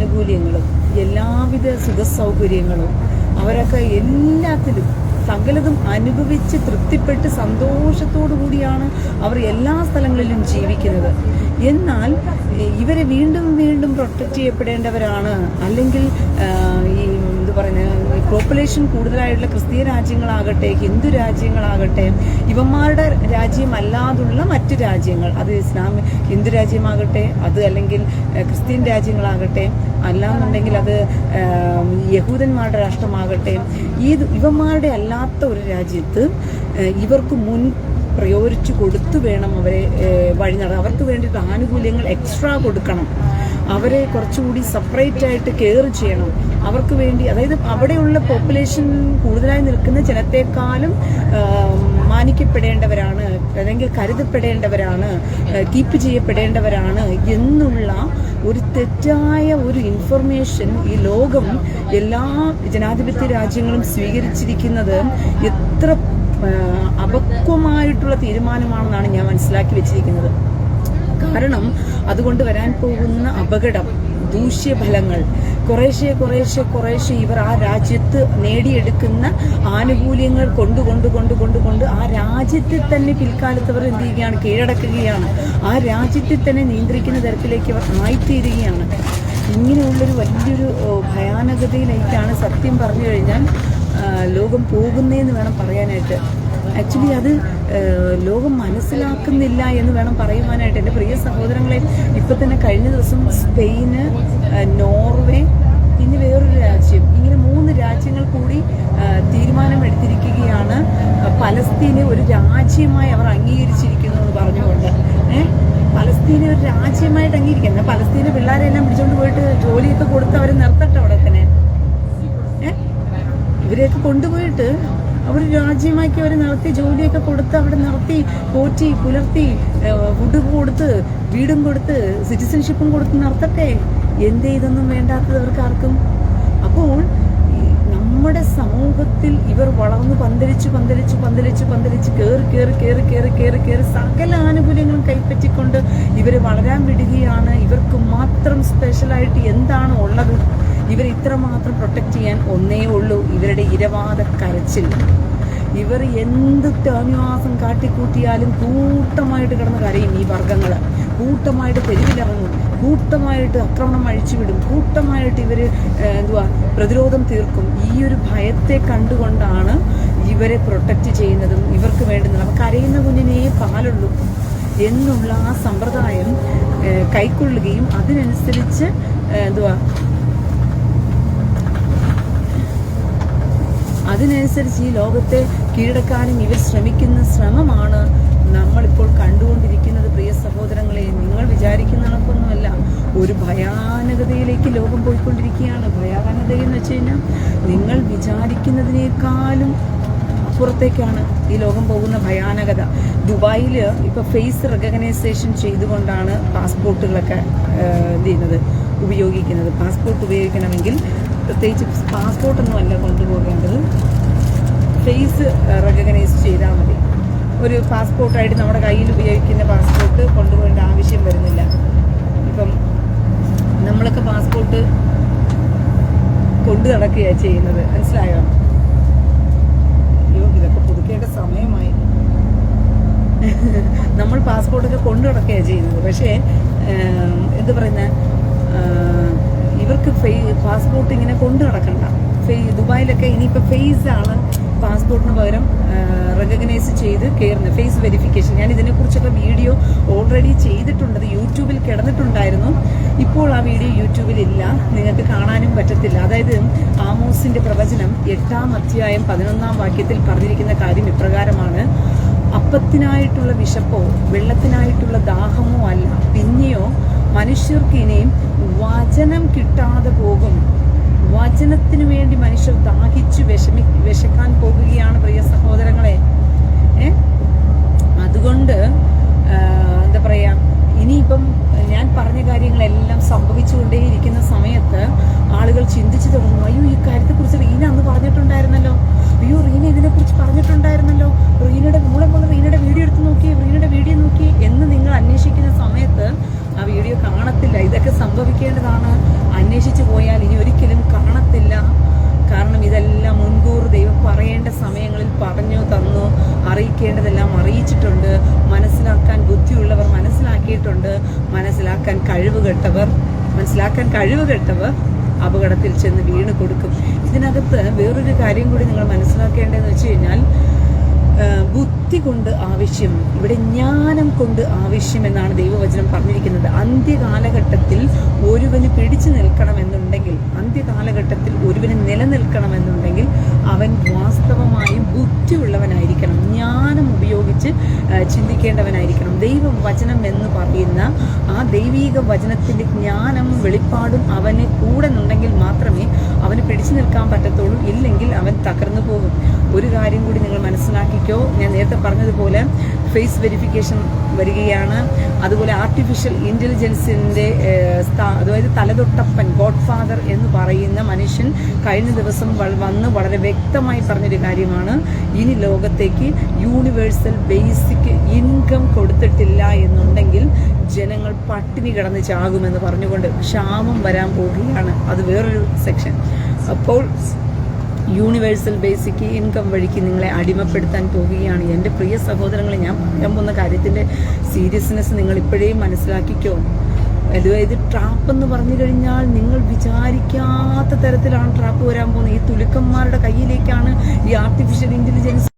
ആനുകൂല്യങ്ങളും എല്ലാവിധ സുഖസൗകര്യങ്ങളും അവരൊക്കെ എല്ലാത്തിലും സകലതും അനുഭവിച്ച് തൃപ്തിപ്പെട്ട് സന്തോഷത്തോടു കൂടിയാണ് അവർ എല്ലാ സ്ഥലങ്ങളിലും ജീവിക്കുന്നത്. എന്നാൽ ഇവരെ വീണ്ടും വീണ്ടും പ്രൊട്ടക്റ്റ് ചെയ്യപ്പെടേണ്ടവരാണ്. അല്ലെങ്കിൽ ഈ പോപ്പുലേഷൻ കൂടുതലായിട്ടുള്ള ക്രിസ്തീയ രാജ്യങ്ങളാകട്ടെ, ഹിന്ദു രാജ്യങ്ങളാകട്ടെ, ഇവന്മാരുടെ രാജ്യമല്ലാതുള്ള മറ്റ് രാജ്യങ്ങൾ, അത് ഹിന്ദു രാജ്യമാകട്ടെ, അത് അല്ലെങ്കിൽ ക്രിസ്ത്യൻ രാജ്യങ്ങളാകട്ടെ, അല്ലാന്നുണ്ടെങ്കിൽ അത് യഹൂദന്മാരുടെ രാഷ്ട്രമാകട്ടെ, ഇവന്മാരുടെ അല്ലാത്ത ഒരു രാജ്യത്ത് ഇവർക്ക് മുൻ പ്രയോരിച്ച് കൊടുത്തു വേണം അവരെ വഴി നട. അവർക്ക് വേണ്ടിയിട്ട് ആനുകൂല്യങ്ങൾ എക്സ്ട്രാ കൊടുക്കണം. അവരെ കുറച്ചുകൂടി സെപ്പറേറ്റ് ആയിട്ട് കെയർ ചെയ്യണം. അവർക്ക് വേണ്ടി, അതായത് അവിടെയുള്ള പോപ്പുലേഷൻ കൂടുതലായി നിൽക്കുന്ന ജനത്തെക്കാളും മാനിക്കപ്പെടേണ്ടവരാണ്, അല്ലെങ്കിൽ കരുതപ്പെടേണ്ടവരാണ്, കീപ്പ് ചെയ്യപ്പെടേണ്ടവരാണ് എന്നുള്ള ഒരു തെറ്റായ ഒരു ഇൻഫർമേഷൻ ഈ ലോകം എല്ലാ ജനാധിപത്യ രാജ്യങ്ങളും സ്വീകരിച്ചിരിക്കുന്നത് എത്ര അപക്വമായിട്ടുള്ള തീരുമാനമാണെന്നാണ് ഞാൻ മനസ്സിലാക്കി വെച്ചിരിക്കുന്നത്. കാരണം അതുകൊണ്ട് വരാൻ പോകുന്ന അപകടം, ദൂഷ്യഫലങ്ങൾ കുറേശ്ശെ ഇവർ ആ രാജ്യത്ത് നേടിയെടുക്കുന്ന ആനുകൂല്യങ്ങൾ കൊണ്ട് ആ രാജ്യത്തെ തന്നെ പിൽക്കാലത്ത് അവർ എന്ത് ചെയ്യുകയാണ്, കീഴടക്കുകയാണ്. ആ രാജ്യത്തെ തന്നെ നിയന്ത്രിക്കുന്ന തരത്തിലേക്ക് അവർ ആയിത്തീരുകയാണ്. ഇങ്ങനെയുള്ളൊരു വലിയൊരു ഭയാനകതയിലേക്കാണ് സത്യം പറഞ്ഞു കഴിഞ്ഞാൽ ലോകം പോകുന്നതെന്ന് വേണം പറയാനായിട്ട്. ആക്ച്വലി അത് ലോകം മനസ്സിലാക്കുന്നില്ല എന്ന് വേണം പറയുവാനായിട്ട്. എൻ്റെ പ്രിയ സഹോദരങ്ങളെ, ഇപ്പം തന്നെ കഴിഞ്ഞ ദിവസം സ്പെയിന്, നോർവേ, പിന്നെ വേറൊരു രാജ്യം, ഇങ്ങനെ 3 രാജ്യങ്ങൾ കൂടി തീരുമാനമെടുത്തിരിക്കുകയാണ് പലസ്തീനെ ഒരു രാജ്യമായി അവർ അംഗീകരിച്ചിരിക്കുന്നു എന്ന് പറഞ്ഞുകൊണ്ട്. പലസ്തീനെ ഒരു രാജ്യമായിട്ട് അംഗീകരിക്കുന്നത്, പലസ്തീനെ പിള്ളേരെല്ലാം പിടിച്ചുകൊണ്ട് പോയിട്ട് ജോലിയൊക്കെ കൊടുത്ത് അവർ നിർത്തട്ടെ അവിടെ തന്നെ. ഇവരെയൊക്കെ കൊണ്ടുപോയിട്ട് അവർ രാജ്യമാക്കി അവർ നിർത്തി, ജോലിയൊക്കെ കൊടുത്ത് അവിടെ നിർത്തി, പോറ്റി പുലർത്തി, ഫുഡ് കൊടുത്ത്, വീടും കൊടുത്ത്, സിറ്റിസൺഷിപ്പും കൊടുത്ത് നിർത്തട്ടെ. എന്തേ ഇതൊന്നും വേണ്ടാത്തവർക്ക് ആർക്കും? അപ്പോൾ നമ്മുടെ സമൂഹത്തിൽ ഇവർ വളർന്ന് പന്തലിച്ച് കയറി സകല ആനുകൂല്യങ്ങളും കൈപ്പറ്റിക്കൊണ്ട് ഇവർ വളരാൻ വിടുകയാണ്. ഇവർക്ക് മാത്രം സ്പെഷ്യലായിട്ട് എന്താണ് ഉള്ളത്? ഇവർ ഇത്രമാത്രം പ്രൊട്ടക്റ്റ് ചെയ്യാൻ ഒന്നേ ഉള്ളൂ, ഇവരുടെ ഇരവാദ കരച്ചിൽ. ഇവർ എന്ത് തോന്നിവാസം കാട്ടിക്കൂട്ടിയാലും കൂട്ടമായിട്ട് കിടന്ന് കരയും. ഈ വർഗങ്ങൾ കൂട്ടമായിട്ട് തെരുവിലിറങ്ങും, കൂട്ടമായിട്ട് ആക്രമണം അഴിച്ചുവിടും, കൂട്ടമായിട്ട് ഇവർ പ്രതിരോധം തീർക്കും. ഈ ഒരു ഭയത്തെ കണ്ടുകൊണ്ടാണ് ഇവരെ പ്രൊട്ടക്റ്റ് ചെയ്യുന്നതും ഇവർക്ക് വേണ്ടുന്നത്. നമുക്ക് കരയുന്ന കുഞ്ഞിനേ പാലുള്ളൂ എന്നുള്ള ആ സമ്പ്രദായം കൈക്കൊള്ളുകയും അതിനനുസരിച്ച് അതിനനുസരിച്ച് ഈ ലോകത്തെ കീഴടക്കാനും ഇവർ ശ്രമിക്കുന്ന ശ്രമമാണ് നമ്മളിപ്പോൾ കണ്ടുകൊണ്ടിരിക്കുന്നത്. പ്രിയ സഹോദരങ്ങളെ, നിങ്ങൾ വിചാരിക്കുന്ന കണക്കൊന്നുമല്ല, ഒരു ഭയാനകതയിലേക്ക് ലോകം പോയിക്കൊണ്ടിരിക്കുകയാണ്. ഭയാനകതയെന്ന് വെച്ച് കഴിഞ്ഞാൽ നിങ്ങൾ വിചാരിക്കുന്നതിനേക്കാളും അപ്പുറത്തേക്കാണ് ഈ ലോകം പോകുന്ന ഭയാനകത. ദുബായിൽ ഇപ്പോൾ ഫേസ് റെക്കഗ്നൈസേഷൻ ചെയ്തുകൊണ്ടാണ് പാസ്പോർട്ടുകളൊക്കെ ഉപയോഗിക്കുന്നത്. പാസ്പോർട്ട് ഉപയോഗിക്കണമെങ്കിൽ പ്രത്യേകിച്ച് പാസ്പോർട്ടൊന്നും അല്ല കൊണ്ടുപോകേണ്ടത്, ഫേസ് റെക്കഗ്നൈസ് ചെയ്താൽ മതി. ഒരു പാസ്പോർട്ടായിട്ട് നമ്മുടെ കയ്യിൽ ഉപയോഗിക്കുന്ന പാസ്പോർട്ട് കൊണ്ടുപോകേണ്ട ആവശ്യം വരുന്നില്ല. ഇപ്പം നമ്മളൊക്കെ പാസ്പോർട്ട് കൊണ്ടു നടക്കുകയാണ് ചെയ്യുന്നത്, മനസ്സിലായോ? അയ്യോ, ഇതൊക്കെ പുതുക്കേണ്ട സമയമായി. നമ്മൾ പാസ്പോർട്ടൊക്കെ കൊണ്ടു നടക്കുകയാണ് ചെയ്യുന്നത്. പക്ഷേ ഇവർക്ക് പാസ്പോർട്ട് ഇങ്ങനെ കൊണ്ടു നടക്കണ്ട. ദുബായിലൊക്കെ ഇനിയിപ്പോൾ ഫേസാണ് പാസ്പോർട്ടിന് പകരം റെക്കഗ്നൈസ് ചെയ്ത് കയറുന്നത്, ഫേസ് വെരിഫിക്കേഷൻ. ഞാൻ ഇതിനെക്കുറിച്ചൊക്കെ വീഡിയോ ഓൾറെഡി ചെയ്തിട്ടുണ്ട്, അത് യൂട്യൂബിൽ കിടന്നിട്ടുണ്ടായിരുന്നു. ഇപ്പോൾ ആ വീഡിയോ യൂട്യൂബിലില്ല, നിങ്ങൾക്ക് കാണാനും പറ്റത്തില്ല. അതായത് ആമോസിന്റെ പ്രവചനം 8-ാം അധ്യായം 11-ാം വാക്യത്തിൽ പറഞ്ഞിരിക്കുന്ന കാര്യം ഇപ്രകാരമാണ്: അപ്പത്തിനായിട്ടുള്ള വിശപ്പോ വെള്ളത്തിനായിട്ടുള്ള ദാഹമോ അല്ല, പിന്നെയോ മനുഷ്യർക്ക് ഇനിയും വചനം കിട്ടാതെ പോകും. വചനത്തിന് വേണ്ടി മനുഷ്യർ ദാഹിച്ചു വിശക്കാൻ പോകുകയാണ് പ്രിയ സഹോദരങ്ങളെ. അതുകൊണ്ട് ഇനിയിപ്പം ഞാൻ പറഞ്ഞ കാര്യങ്ങളെല്ലാം സംഭവിച്ചുകൊണ്ടേയിരിക്കുന്ന സമയത്ത് ആളുകൾ ചിന്തിച്ചു തുടങ്ങും, അയ്യോ ഈ കാര്യത്തെക്കുറിച്ച് റീന അന്ന് പറഞ്ഞിട്ടുണ്ടായിരുന്നല്ലോ, അയ്യോ റീന ഇതിനെക്കുറിച്ച് പറഞ്ഞിട്ടുണ്ടായിരുന്നല്ലോ, റീനയുടെ വീഡിയോ എടുത്ത് നോക്കി, റീനയുടെ വീഡിയോ നോക്കി എന്ന് നിങ്ങൾ അന്വേഷിക്കുന്ന സമയത്ത് ആ വീഡിയോ കാണത്തില്ല. ഇതൊക്കെ സംഭവിക്കേണ്ടതാണ്, ഉപേക്ഷിച്ച് പോയാൽ ഇനി ഒരിക്കലും കാണത്തില്ല. കാരണം ഇതെല്ലാം മുൻകൂർ ദൈവം പറയേണ്ട സമയങ്ങളിൽ പറഞ്ഞു തന്നു, അറിയിക്കേണ്ടതെല്ലാം അറിയിച്ചിട്ടുണ്ട്. മനസ്സിലാക്കാൻ ബുദ്ധിയുള്ളവർ മനസ്സിലാക്കിയിട്ടുണ്ട്. മനസ്സിലാക്കാൻ കഴിവ് കെട്ടവർ അപകടത്തിൽ ചെന്ന് വീണ് കൊടുക്കും. ഇതിനകത്ത് വേറൊരു കാര്യം കൂടി നിങ്ങൾ മനസ്സിലാക്കേണ്ടതെന്ന് വെച്ച് കഴിഞ്ഞാൽ, ബുദ്ധി കൊണ്ട് ആവശ്യം, ഇവിടെ ജ്ഞാനം കൊണ്ട് ആവശ്യം എന്നാണ് ദൈവവചനം പറഞ്ഞിരിക്കുന്നത്. അന്ത്യകാലഘട്ടത്തിൽ ഒരുവന് പിടിച്ചു നിൽക്കണമെന്നുണ്ടെങ്കിൽ, ഒരുവന് നിലനിൽക്കണമെന്നുണ്ടെങ്കിൽ അവൻ വാസ്തവമായും ബുദ്ധിയുള്ളവനായിരിക്കണം, ജ്ഞാനം ഉപയോഗിച്ച് ചിന്തിക്കേണ്ടവനായിരിക്കണം. ദൈവവചനം എന്ന് പറയുന്ന ആ ദൈവീക വചനത്തിൻ്റെ ജ്ഞാനവും വെളിപ്പാടും അവന് കൂടെ ഉണ്ടെങ്കിൽ മാത്രമേ അവന് പിടിച്ചു നിൽക്കാൻ പറ്റത്തുള്ളൂ. ഇല്ലെങ്കിൽ അവൻ തകർന്നു പോകും. ഒരു കാര്യം കൂടി നിങ്ങൾ മനസ്സിലാക്കിക്കോ, ഞാൻ നേരത്തെ പറഞ്ഞതുപോലെ ഫേസ് വെരിഫിക്കേഷൻ വരികയാണ്. അതുപോലെ ആർട്ടിഫിഷ്യൽ ഇൻ്റലിജൻസിൻ്റെ അതായത് തലതൊട്ടപ്പൻ, ഗോഡ് ഫാദർ എന്ന് പറയുന്ന മനുഷ്യൻ കഴിഞ്ഞ ദിവസം വന്ന് വളരെ വ്യക്തമായി പറഞ്ഞൊരു കാര്യമാണ്, ഇനി ലോകത്തേക്ക് യൂണിവേഴ്സൽ ബേസിക് ഇൻകം കൊടുത്തിട്ടില്ല എന്നുണ്ടെങ്കിൽ ജനങ്ങൾ പട്ടിണി കിടന്ന് ചാകുമെന്ന് പറഞ്ഞുകൊണ്ട് ക്ഷാമം വരാൻ പോവുകയാണ്. അത് വേറൊരു സെക്ഷൻ. അപ്പോൾ യൂണിവേഴ്സൽ ബേസിക് ഇൻകം വഴിക്ക് നിങ്ങളെ അടിമപ്പെടുത്താൻ പോവുകയാണ്. എൻ്റെ പ്രിയ സഹോദരങ്ങളെ, ഞാൻ പറയാൻ പോകുന്ന കാര്യത്തിൻ്റെ സീരിയസ്നെസ് നിങ്ങൾ ഇപ്പോഴേ മനസ്സിലാക്കിക്കോ. അതായത് ട്രാപ്പ് എന്ന് പറഞ്ഞു കഴിഞ്ഞാൽ നിങ്ങൾ വിചാരിക്കാത്ത തരത്തിലാണ് ട്രാപ്പ് വരാൻ പോകുന്നത്. ഈ തുലുക്കന്മാരുടെ കയ്യിലേക്കാണ് ഈ ആർട്ടിഫിഷ്യൽ ഇൻ്റലിജൻസ്,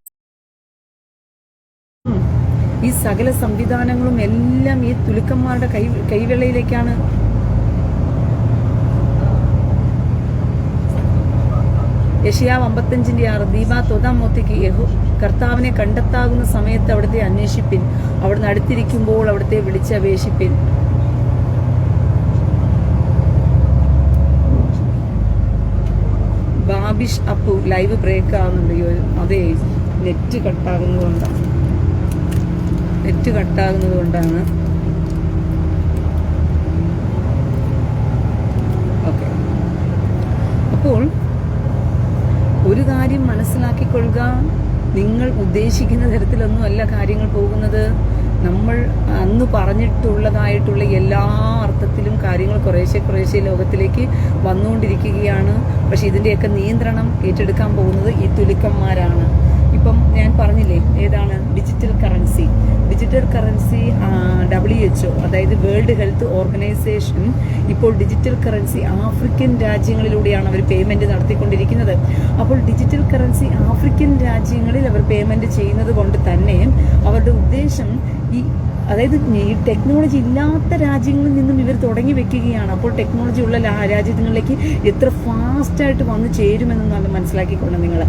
ഈ സകല സംവിധാനങ്ങളും എല്ലാം ഈ തുലുക്കന്മാരുടെ കൈവെള്ളയിലേക്കാണ്. യെശയ്യാവ് 55:6 ദീപാ തൊതാ മോത്തിക്ക് കർത്താവിനെ കണ്ടെത്താകുന്ന സമയത്ത് അവിടുത്തെ അന്വേഷിപ്പിൻ, അവിടുന്ന് അടുത്തിരിക്കുമ്പോൾ അവിടുത്തെ വിളിച്ചപേക്ഷിപ്പിൻ. ബാബിഷ് അപ്പു ലൈവ് ബ്രേക്ക് ആകുന്നുണ്ട്. അതെ, നെറ്റ് കട്ടാകുന്നത് കൊണ്ടാണ്. ഓക്കെ, അപ്പോൾ ഒരു കാര്യം മനസ്സിലാക്കിക്കൊള്ളുക, നിങ്ങൾ ഉദ്ദേശിക്കുന്ന തരത്തിലൊന്നുമല്ല കാര്യങ്ങൾ പോകുന്നത്. നമ്മൾ അന്ന് പറഞ്ഞിട്ടുള്ളതായിട്ടുള്ള എല്ലാ അർത്ഥത്തിലും കാര്യങ്ങൾ കുറേശ്ശെ ലോകത്തിലേക്ക് വന്നുകൊണ്ടിരിക്കുകയാണ്. പക്ഷെ ഇതിൻ്റെയൊക്കെ നിയന്ത്രണം ഏറ്റെടുക്കാൻ പോകുന്നത് ഈ തുലുക്കന്മാരാണ്. ഇപ്പം ഞാൻ പറഞ്ഞില്ലേ, ഏതാണ് ഡിജിറ്റൽ കറൻസി WHO, അതായത് വേൾഡ് ഹെൽത്ത് ഓർഗനൈസേഷൻ ഇപ്പോൾ ഡിജിറ്റൽ കറൻസി ആഫ്രിക്കൻ രാജ്യങ്ങളിലൂടെയാണ് അവർ പേയ്മെന്റ് നടത്തിക്കൊണ്ടിരിക്കുന്നത്. അപ്പോൾ ഡിജിറ്റൽ കറൻസി ആഫ്രിക്കൻ രാജ്യങ്ങളിൽ അവർ പേയ്മെന്റ് ചെയ്യുന്നത് കൊണ്ട് തന്നെ അവരുടെ ഉദ്ദേശം അതായത് ഈ ടെക്നോളജി ഇല്ലാത്ത രാജ്യങ്ങളിൽ നിന്നും ഇവർ തുടങ്ങി വെക്കുകയാണ്. അപ്പോൾ ടെക്നോളജി ഉള്ള രാജ്യങ്ങളിലേക്ക് എത്ര ഫാസ്റ്റായിട്ട് വന്നു ചേരുമെന്ന് മനസ്സിലാക്കിക്കൊണ്ട് നിങ്ങൾ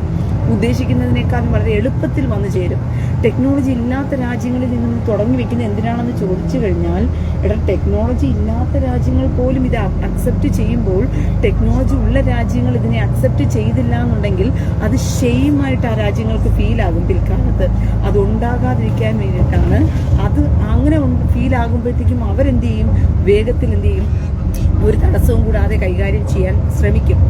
ഉദ്ദേശിക്കുന്നതിനേക്കാളും വളരെ എളുപ്പത്തിൽ വന്നു ചേരും. ടെക്നോളജി ഇല്ലാത്ത രാജ്യങ്ങളിൽ നിന്നും തുടങ്ങി വെക്കുന്നത് എന്തിനാണെന്ന് ചോദിച്ചു കഴിഞ്ഞാൽ, ടെക്നോളജി ഇല്ലാത്ത രാജ്യങ്ങൾ പോലും ഇത് അക്സെപ്റ്റ് ചെയ്യുമ്പോൾ ടെക്നോളജി ഉള്ള രാജ്യങ്ങൾ ഇതിനെ അക്സെപ്റ്റ് ചെയ്തില്ല എന്നുണ്ടെങ്കിൽ അത് ഷെയിമായിട്ട് ആ രാജ്യങ്ങൾക്ക് ഫീലാകും പിൽക്കാലത്ത്. അതുണ്ടാകാതിരിക്കാൻ വേണ്ടിയിട്ടാണ്. അത് അങ്ങനെ ഫീലാകുമ്പോഴത്തേക്കും അവരെന്ത് ചെയ്യും, വേഗത്തിൽ എന്ത് ചെയ്യും, ഒരു തടസ്സവും കൂടാതെ കൈകാര്യം ചെയ്യാൻ ശ്രമിക്കും.